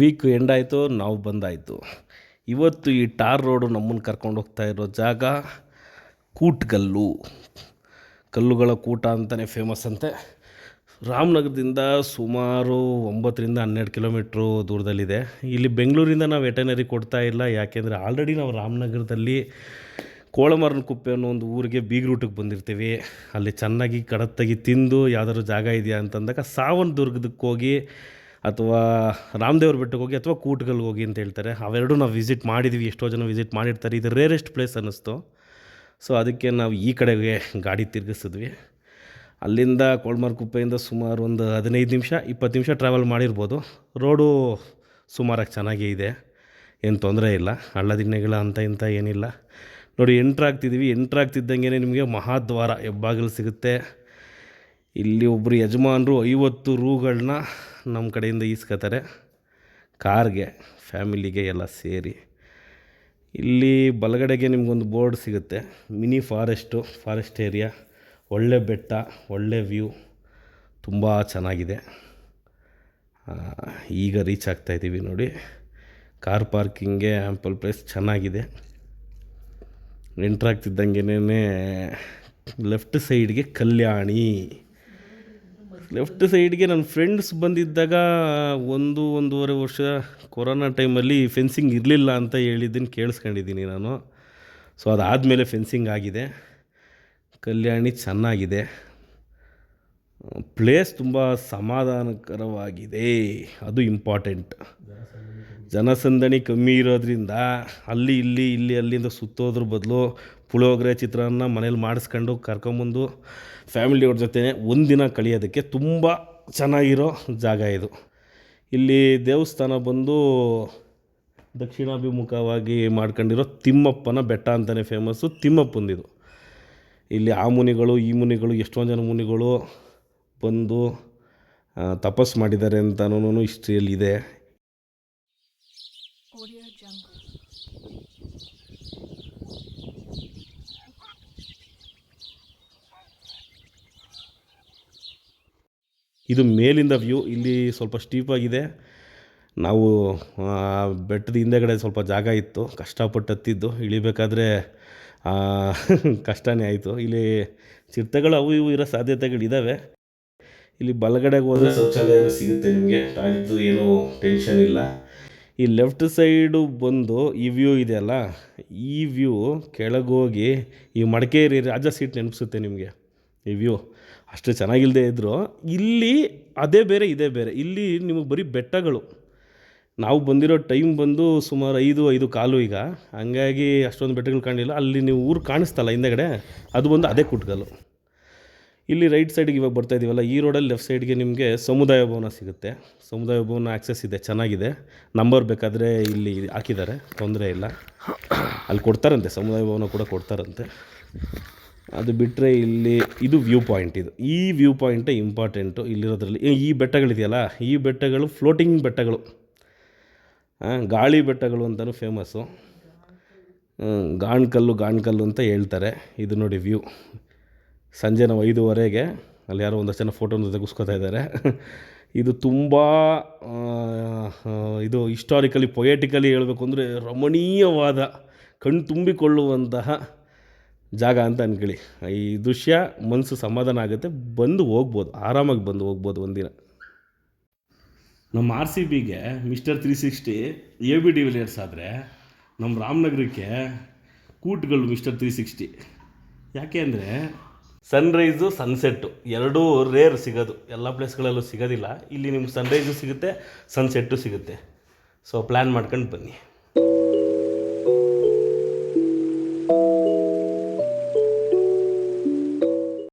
Weak end ಆಯಿತು, ನಾವು ಬಂದಾಯಿತು. ಇವತ್ತು ಈ ಟಾರ್ ರೋಡು ನಮ್ಮನ್ನು ಕರ್ಕೊಂಡು ಹೋಗ್ತಾ ಇರೋ ಜಾಗ ಕೂಟ್ಗಲ್ಲು. ಕಲ್ಲುಗಳ ಕೂಟ ಅಂತಲೇ ಫೇಮಸ್ ಅಂತೆ. ರಾಮನಗರದಿಂದ ಸುಮಾರು 9-12 ಕಿಲೋಮೀಟ್ರು ದೂರದಲ್ಲಿದೆ. ಇಲ್ಲಿ ಬೆಂಗಳೂರಿಂದ ನಾವು ವೆಟರ್ನರಿ ಕೊಡ್ತಾ ಇಲ್ಲ, ಯಾಕೆಂದರೆ ಆಲ್ರೆಡಿ ನಾವು ರಾಮನಗರದಲ್ಲಿ ಕೋಳಮರನ ಕುಪ್ಪೆ ಅನ್ನೋ ಒಂದು ಊರಿಗೆ ಬೀಗ್ರೂಟಿಗೆ ಬಂದಿರ್ತೀವಿ. ಅಲ್ಲಿ ಚೆನ್ನಾಗಿ ಕಡತ್ತಾಗಿ ತಿಂದು ಯಾವ್ದಾದ್ರು ಜಾಗ ಇದೆಯಾ ಅಂತಂದಾಗ ಸಾವನದುರ್ಗದಕ್ಕೆ ಹೋಗಿ ಅಥವಾ ರಾಮದೇವ್ರ ಬೆಟ್ಟಕ್ಕೆ ಹೋಗಿ ಅಥವಾ ಕೂಟ್ಗಲ್ಗೆ ಹೋಗಿ ಅಂತ ಹೇಳ್ತಾರೆ. ಅವೆರಡೂ ನಾವು ವಿಸಿಟ್ ಮಾಡಿದ್ವಿ, ಎಷ್ಟೋ ಜನ ವಿಸಿಟ್ ಮಾಡಿರ್ತಾರೆ. ಇದು ರೇರೆಸ್ಟ್ ಪ್ಲೇಸ್ ಅನ್ನಿಸ್ತು. ಸೊ ಅದಕ್ಕೆ ನಾವು ಈ ಕಡೆಗೆ ಗಾಡಿ ತಿರುಗಿಸಿದ್ವಿ. ಅಲ್ಲಿಂದ ಕೋಳಮರ ಕುಪ್ಪೆಯಿಂದ ಸುಮಾರು ಒಂದು 15 ನಿಮಿಷ 20 ನಿಮಿಷ ಟ್ರಾವೆಲ್ ಮಾಡಿರ್ಬೋದು. ರೋಡು ಸುಮಾರಾಗಿ ಚೆನ್ನಾಗೇ ಇದೆ, ಏನು ತೊಂದರೆ ಇಲ್ಲ. ಹಳ್ಳ ದಿಣ್ಣೆಗಳ ಅಂತ ಇಂಥ ಏನಿಲ್ಲ. ನೋಡಿ, ಎಂಟ್ರಾಗ್ತಿದ್ದಂಗೆ ನಿಮಗೆ ಮಹಾದ್ವಾರ ಹೆಬ್ಬಾಗಿಲು ಸಿಗುತ್ತೆ. ಇಲ್ಲಿ ಒಬ್ಬರು ಯಜಮಾನರು 50 ರೂಗಳನ್ನ ನಮ್ಮ ಕಡೆಯಿಂದ ಈಸ್ಕೊತಾರೆ, ಕಾರ್ಗೆ, ಫ್ಯಾಮಿಲಿಗೆ ಎಲ್ಲ ಸೇರಿ. ಇಲ್ಲಿ ಬಲಗಡೆಗೆ ನಿಮಗೊಂದು ಬೋರ್ಡ್ ಸಿಗುತ್ತೆ, ಮಿನಿ ಫಾರೆಸ್ಟ್ ಏರಿಯಾ. ಒಳ್ಳೆ ಬೆಟ್ಟ, ಒಳ್ಳೆ ವ್ಯೂ, ತುಂಬ ಚೆನ್ನಾಗಿದೆ. ಈಗ ರೀಚ್ ಆಗ್ತಾಯಿದ್ದೀವಿ ನೋಡಿ. ಕಾರ್ ಪಾರ್ಕಿಂಗ್ಗೆ ಆ್ಯಂಪಲ್ ಪ್ಲೇಸ್ ಚೆನ್ನಾಗಿದೆ. ಎಂಟ್ರಾಗ್ತಿದ್ದಂಗೆ ಲೆಫ್ಟ್ ಸೈಡ್ಗೆ ಕಲ್ಯಾಣಿ. ಲೆಫ್ಟ್ ಸೈಡ್ಗೆ ನನ್ನ ಫ್ರೆಂಡ್ಸ್ ಬಂದಿದ್ದಾಗ 1-1.5 ವರ್ಷ ಕೊರೋನಾ ಟೈಮಲ್ಲಿ ಫೆನ್ಸಿಂಗ್ ಇರಲಿಲ್ಲ ಅಂತ ಹೇಳಿದ್ದನ್ನು ಕೇಳಿಸ್ಕೊಂಡಿದ್ದೀನಿ ನಾನು. ಸೊ ಅದಾದಮೇಲೆ ಫೆನ್ಸಿಂಗ್ ಆಗಿದೆ. ಕಲ್ಯಾಣಿ ಚೆನ್ನಾಗಿದೆ, ಪ್ಲೇಸ್ ತುಂಬ ಸಮಾಧಾನಕರವಾಗಿದೆ, ಅದು ಇಂಪಾರ್ಟೆಂಟ್. ಜನಸಂದಣಿ ಕಮ್ಮಿ ಇರೋದ್ರಿಂದ ಇಲ್ಲಿ ಅಲ್ಲಿಂದ ಸುತ್ತೋದ್ರ ಬದಲು ಪುಳಿಯೋಗರೆ ಚಿತ್ರಾನ್ನ ಮನೇಲಿ ಮಾಡಿಸ್ಕೊಂಡು ಕರ್ಕೊಂಬಂದು ಫ್ಯಾಮಿಲಿಯವ್ರ ಜೊತೆ ಒಂದಿನ ಕಳೆಯೋದಕ್ಕೆ ತುಂಬ ಚೆನ್ನಾಗಿರೋ ಜಾಗ ಇದು. ಇಲ್ಲಿ ದೇವಸ್ಥಾನ ಬಂದು ದಕ್ಷಿಣಾಭಿಮುಖವಾಗಿ ಮಾಡ್ಕೊಂಡಿರೋ ತಿಮ್ಮಪ್ಪನ ಬೆಟ್ಟ ಅಂತಲೇ ಫೇಮಸ್ಸು. ತಿಮ್ಮಪ್ಪಂದಿದು. ಇಲ್ಲಿ ಆ ಮುನಿಗಳು ಈ ಮುನಿಗಳು ಎಷ್ಟೊಂದು ಜನ ಮುನಿಗಳು ಬಂದು ತಪಸ್ಸು ಮಾಡಿದ್ದಾರೆ ಅಂತನೂ ಹಿಸ್ಟ್ರಿಯಲ್ಲಿದೆ. ಇದು ಮೇಲಿಂದ ವ್ಯೂ. ಇಲ್ಲಿ ಸ್ವಲ್ಪ ಸ್ಟೀಪಾಗಿದೆ. ನಾವು ಬೆಟ್ಟದ ಹಿಂದೆಗಡೆ ಸ್ವಲ್ಪ ಜಾಗ ಇತ್ತು, ಕಷ್ಟಪಟ್ಟು ಹತ್ತಿದ್ದು. ಇಳಿಬೇಕಾದ್ರೆ ಕಷ್ಟನೇ ಆಯಿತು. ಇಲ್ಲಿ ಚಿರತೆಗಳು ಅವು ಇವು ಇರೋ ಸಾಧ್ಯತೆಗಳಿದ್ದಾವೆ. ಇಲ್ಲಿ ಬಲಗಡೆಗೆ ಹೋದರೆ ಶೌಚಾಲಯ ಸಿಗುತ್ತೆ ನಿಮಗೆ, ಇದು ಏನೂ ಟೆನ್ಷನ್ ಇಲ್ಲ. ಈ ಲೆಫ್ಟ್ ಸೈಡು ಬಂದು ಈ ವ್ಯೂ ಇದೆಯಲ್ಲ, ಈ ವ್ಯೂ ಕೆಳಗೋಗಿ ಈ ಮಡಿಕೇರಿ ರಾಜ ಸೀಟ್ ನೆನಪಿಸುತ್ತೆ ನಿಮಗೆ. ಈ ವ್ಯೂ ಅಷ್ಟು ಚೆನ್ನಾಗಿಲ್ಲದೆ ಇದ್ದರೂ ಇಲ್ಲಿ ಅದೇ ಬೇರೆ ಇದೇ ಬೇರೆ. ಇಲ್ಲಿ ನಿಮಗೆ ಬರೀ ಬೆಟ್ಟಗಳು. ನಾವು ಬಂದಿರೋ ಟೈಮ್ ಬಂದು ಸುಮಾರು 5-5:15 ಈಗ, ಹಂಗಾಗಿ ಅಷ್ಟೊಂದು ಬೆಟ್ಟಗಳು ಕಾಣಲಿಲ್ಲ. ಅಲ್ಲಿ ನೀವು ಊರು ಕಾಣಿಸ್ತಲ್ಲ ಹಿಂದೆಗಡೆ, ಅದು ಬಂದು ಅದೇ ಕೂಟ್ಗಲ್ಲು. ಇಲ್ಲಿ ರೈಟ್ ಸೈಡಿಗೆ ಇವಾಗ ಬರ್ತಾಯಿದ್ದೀವಲ್ಲ, ಈ ರೋಡಲ್ಲಿ ಲೆಫ್ಟ್ ಸೈಡ್ಗೆ ನಿಮಗೆ ಸಮುದಾಯ ಭವನ ಸಿಗುತ್ತೆ. ಸಮುದಾಯ ಭವನ ಆ್ಯಕ್ಸೆಸ್ ಇದೆ, ಚೆನ್ನಾಗಿದೆ. ನಂಬರ್ ಬೇಕಾದರೆ ಇಲ್ಲಿ ಹಾಕಿದ್ದಾರೆ, ತೊಂದರೆ ಇಲ್ಲ. ಅಲ್ಲಿ ಕೊಡ್ತಾರಂತೆ, ಸಮುದಾಯ ಭವನ ಕೂಡ ಕೊಡ್ತಾರಂತೆ. ಅದು ಬಿಟ್ಟರೆ ಇಲ್ಲಿ ಇದು ವ್ಯೂ ಪಾಯಿಂಟ್. ಈ ವ್ಯೂ ಪಾಯಿಂಟೇ ಇಂಪಾರ್ಟೆಂಟು ಇಲ್ಲಿರೋದ್ರಲ್ಲಿ. ಈ ಬೆಟ್ಟಗಳಿದೆಯಲ್ಲ, ಈ ಬೆಟ್ಟಗಳು ಫ್ಲೋಟಿಂಗ್ ಬೆಟ್ಟಗಳು, ಗಾಳಿ ಬೆಟ್ಟಗಳು ಅಂತಲೂ ಫೇಮಸ್ಸು. ಗಾಣ್ಕಲ್ಲು ಅಂತ ಹೇಳ್ತಾರೆ. ಇದು ನೋಡಿ ವ್ಯೂ. ಸಂಜೆ ನಾವು 5:15 ಅಲ್ಲಿ ಯಾರೋ ಒಂದಷ್ಟು ಜನ ಫೋಟೋನ ತೆಗೆಸ್ಕೊತಾ ಇದ್ದಾರೆ. ಇದು ತುಂಬ ಇದು ಹಿಸ್ಟಾರಿಕಲಿ ಪೊಯೆಟಿಕಲಿ ಹೇಳಬೇಕು ಅಂದರೆ ರಮಣೀಯವಾದ, ಕಣ್ಣು ತುಂಬಿಕೊಳ್ಳುವಂತಹ ಜಾಗ ಅಂತ ಅಂದ್ಕೊಳ್ಳಿ. ಈ ದೃಶ್ಯ ಮನಸ್ಸು ಸಮಾಧಾನ ಆಗುತ್ತೆ. ಬಂದು ಹೋಗ್ಬೋದು, ಆರಾಮಾಗಿ ಬಂದು ಹೋಗ್ಬೋದು ಒಂದಿನ. ನಮ್ಮ RCBಗೆ ಮಿಸ್ಟರ್ 360 AB ಡಿವಿಲಿಯರ್ಸ್ ಆದರೆ, ನಮ್ಮ ರಾಮನಗರಕ್ಕೆ ಕೂಟ್ಗಲ್ಲು ಮಿಸ್ಟರ್ 360. ಯಾಕೆ ಅಂದರೆ ಸನ್ರೈಸು ಸನ್ಸೆಟ್ಟು ಎರಡೂ ರೇರ್ ಸಿಗೋದು, ಎಲ್ಲ ಪ್ಲೇಸ್ಗಳಲ್ಲೂ ಸಿಗೋದಿಲ್ಲ. ಇಲ್ಲಿ ನಿಮ್ಗೆ ಸನ್ರೈಸು ಸಿಗುತ್ತೆ, ಸನ್ಸೆಟ್ಟು ಸಿಗುತ್ತೆ. ಸೊ ಪ್ಲ್ಯಾನ್ ಮಾಡ್ಕೊಂಡು ಬನ್ನಿ.